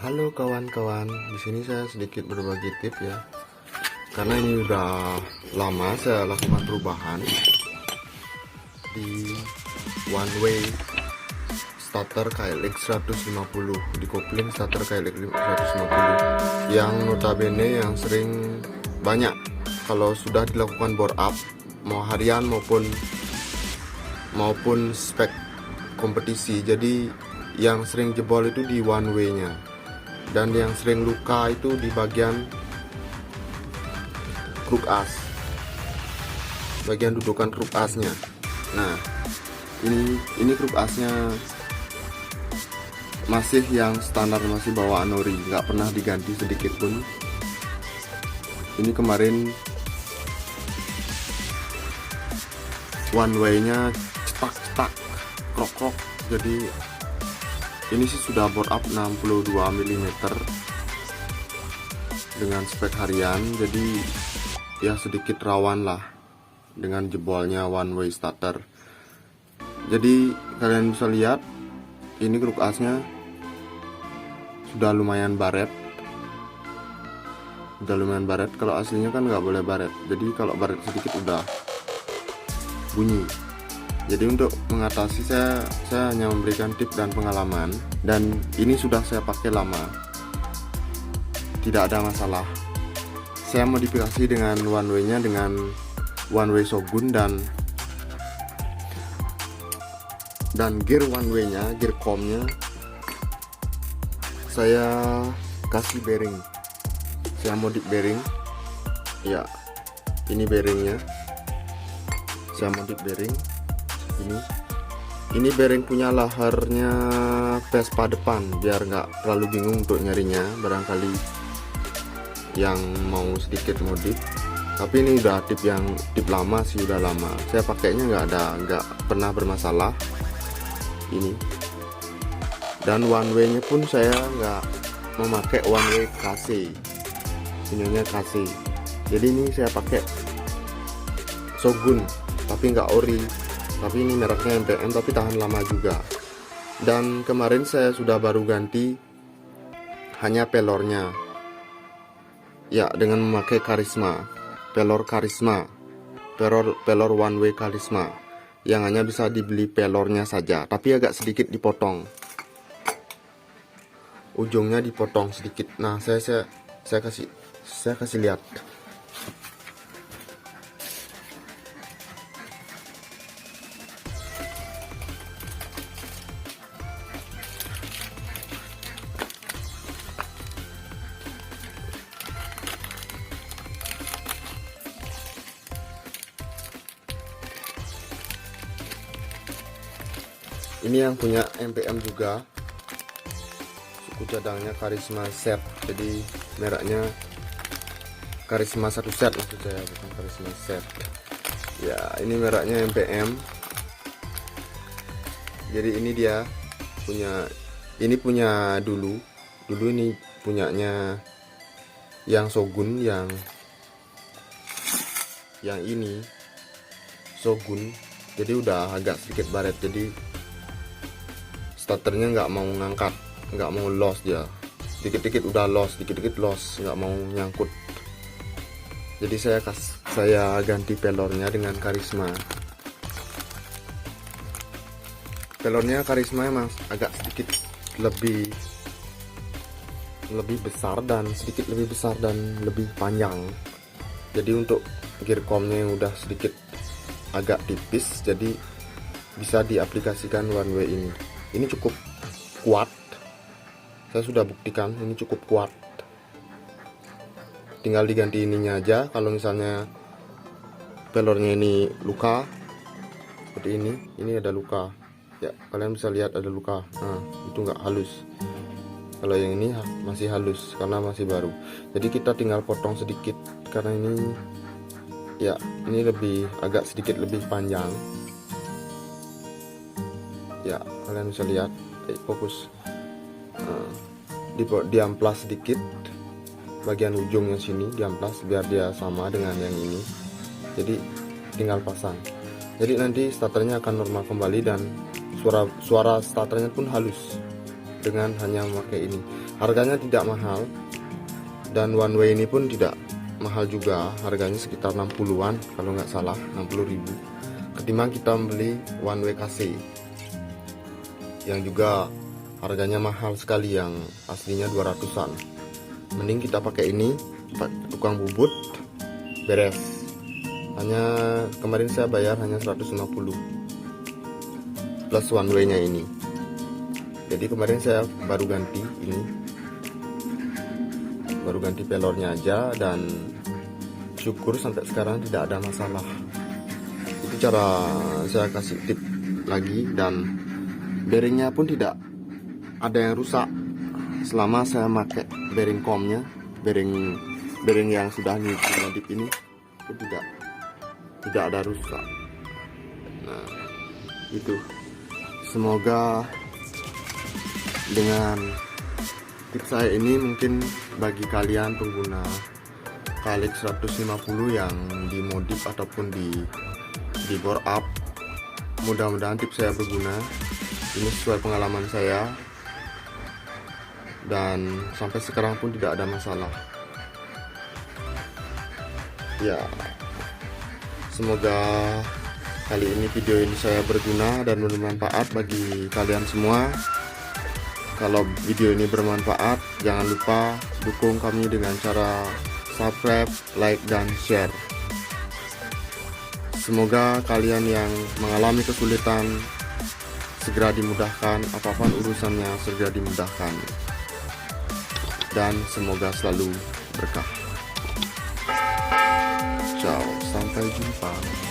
Halo kawan-kawan, di sini saya sedikit berbagi tips ya. Karena ini udah lama saya lakukan perubahan di one way starter KLX 150, di kopling starter KLX 150 yang notabene yang sering banyak kalau sudah dilakukan bore up mau harian maupun spek kompetisi. Jadi yang sering jebol itu di one way nya, dan yang sering luka itu di bagian kruk as, bagian dudukan kruk asnya. Nah, ini kruk asnya masih yang standar, masih bawaan ori, nggak pernah diganti sedikit pun. Ini kemarin one way nya cetak krok, jadi ini sih sudah bore up 62 mm dengan spek harian, jadi ya sedikit rawan lah dengan jebolnya one way starter. Jadi kalian bisa lihat ini kruk asnya sudah lumayan baret, kalau aslinya kan nggak boleh baret, jadi kalau baret sedikit udah bunyi. Jadi untuk mengatasi saya hanya memberikan tips dan pengalaman, dan ini sudah saya pakai lama, tidak ada masalah. Saya modifikasi dengan one way nya dengan one way Shogun dan gear one way nya, gear comnya saya kasih bearing, saya modif bearing ya. Ini bearingnya saya modif bearing. Ini bearing punya laharnya Vespa depan, biar nggak terlalu bingung untuk nyarinya, barangkali yang mau sedikit modif. Tapi ini udah tip lama sih, udah lama saya pakainya, nggak pernah bermasalah ini. Dan one way nya pun saya nggak memakai one way KC, punyanya KC. Jadi ini saya pakai Shogun tapi nggak ori, tapi ini mereknya MPM, tapi tahan lama juga. Dan kemarin saya sudah baru ganti hanya pelornya ya, dengan memakai Karisma, pelor one way Karisma, yang hanya bisa dibeli pelornya saja, tapi agak sedikit dipotong, ujungnya dipotong sedikit. Nah, saya kasih lihat. Ini yang punya MPM juga, suku cadangnya Karisma set, jadi mereknya Karisma 1 set maksud saya, bukan Karisma set ya. Ini mereknya MPM. Jadi ini dia punya dulu ini punyanya yang Shogun, yang ini Shogun, jadi udah agak sedikit baret, jadi starternya nggak mau ngangkat, nggak mau loss, dia dikit-dikit udah loss, nggak mau nyangkut. Jadi saya ganti pelornya dengan Karisma. Pelornya Karisma emang agak sedikit lebih besar dan lebih panjang. Jadi untuk gear comnya yang udah sedikit agak tipis, jadi bisa diaplikasikan one way ini. Ini cukup kuat, saya sudah buktikan ini cukup kuat. Tinggal diganti ininya aja. Kalau misalnya pelornya ini luka seperti ini ada luka ya, kalian bisa lihat ada luka. Nah, itu nggak halus. Kalau yang ini masih halus karena masih baru. Jadi kita tinggal potong sedikit, karena ini ya, ini agak sedikit lebih panjang ya, kalian bisa lihat. Fokus. Diamplas sedikit bagian ujungnya sini, diamplas biar dia sama dengan yang ini. Jadi tinggal pasang. Jadi nanti starternya akan normal kembali, dan suara starternya pun halus. dengan hanya memakai ini. Harganya tidak mahal, dan one way ini pun tidak mahal juga, harganya sekitar 60-an kalau nggak salah, 60.000 ketimbang kita membeli one way KC yang juga harganya mahal sekali, yang aslinya 200-an. Mending kita pakai ini, tukang bubut, beres. Hanya kemarin saya bayar hanya 150 plus one way nya ini. Jadi kemarin saya baru ganti ini, baru ganti pelornya aja, dan syukur sampai sekarang tidak ada masalah. Itu cara saya kasih tip lagi. Dan bearingnya pun tidak ada yang rusak selama saya pakai bearing comnya, bearing yang sudah modif ini itu tidak ada rusak. Nah itu, semoga dengan tips saya ini mungkin bagi kalian pengguna Kalex 150 yang dimodif ataupun di bore up, mudah-mudahan tips saya berguna. Ini sesuai pengalaman saya, dan sampai sekarang pun tidak ada masalah. Ya, semoga kali ini video ini saya berguna dan bermanfaat bagi kalian semua. Kalau video ini bermanfaat, jangan lupa dukung kami dengan cara subscribe, like, dan share. Semoga kalian yang mengalami kesulitan segera dimudahkan, apapun urusannya segera dimudahkan, dan semoga selalu berkah. Ciao, sampai jumpa.